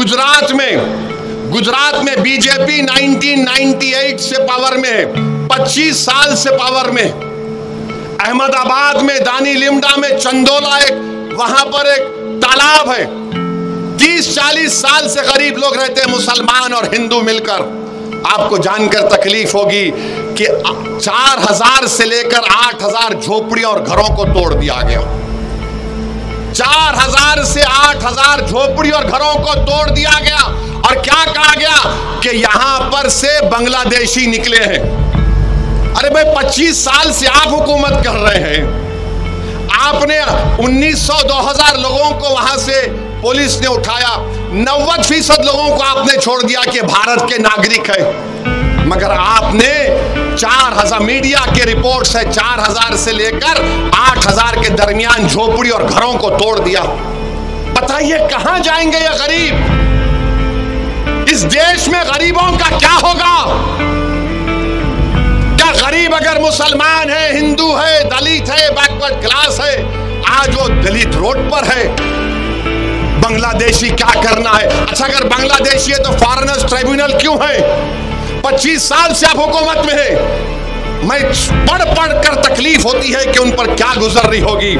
गुजरात में बीजेपी 1998 से पावर में है, 25 साल से पावर में। अहमदाबाद में, दानी लिमडा में, चंदोला वहां पर एक तालाब है। 30-40 साल से गरीब लोग रहते हैं, मुसलमान और हिंदू मिलकर। आपको जानकर तकलीफ होगी कि 4000 से लेकर 8000 झोपड़ियों और घरों को तोड़ दिया गया। 4000 से 8000 झोपड़ी और घरों को तोड़ दिया गया। और क्या कहा गया कि यहां पर से बांग्लादेशी निकले हैं। अरे भाई, 25 साल से आप हुकूमत कर रहे हैं। आपने 1900-2000 लोगों को वहां से पुलिस ने उठाया, 90% लोगों को आपने छोड़ दिया कि भारत के नागरिक है। मगर आपने 4000, मीडिया के रिपोर्ट्स है, 4000 से लेकर 8000 के दरमियान झोपड़ी और घरों को तोड़ दिया। बताइए कहां जाएंगे ये गरीब? इस देश में गरीबों का क्या होगा? क्या गरीब अगर मुसलमान है, हिंदू है, दलित है, बैकवर्ड क्लास है, आज वो दलित रोड पर है। बांग्लादेशी क्या करना है? अच्छा, अगर बांग्लादेशी है तो फॉरेनर्स ट्रिब्यूनल क्यों है? 25 साल से आप हुकूमत में है। मैं पढ़ कर तकलीफ होती है कि उन पर क्या गुजर रही होगी।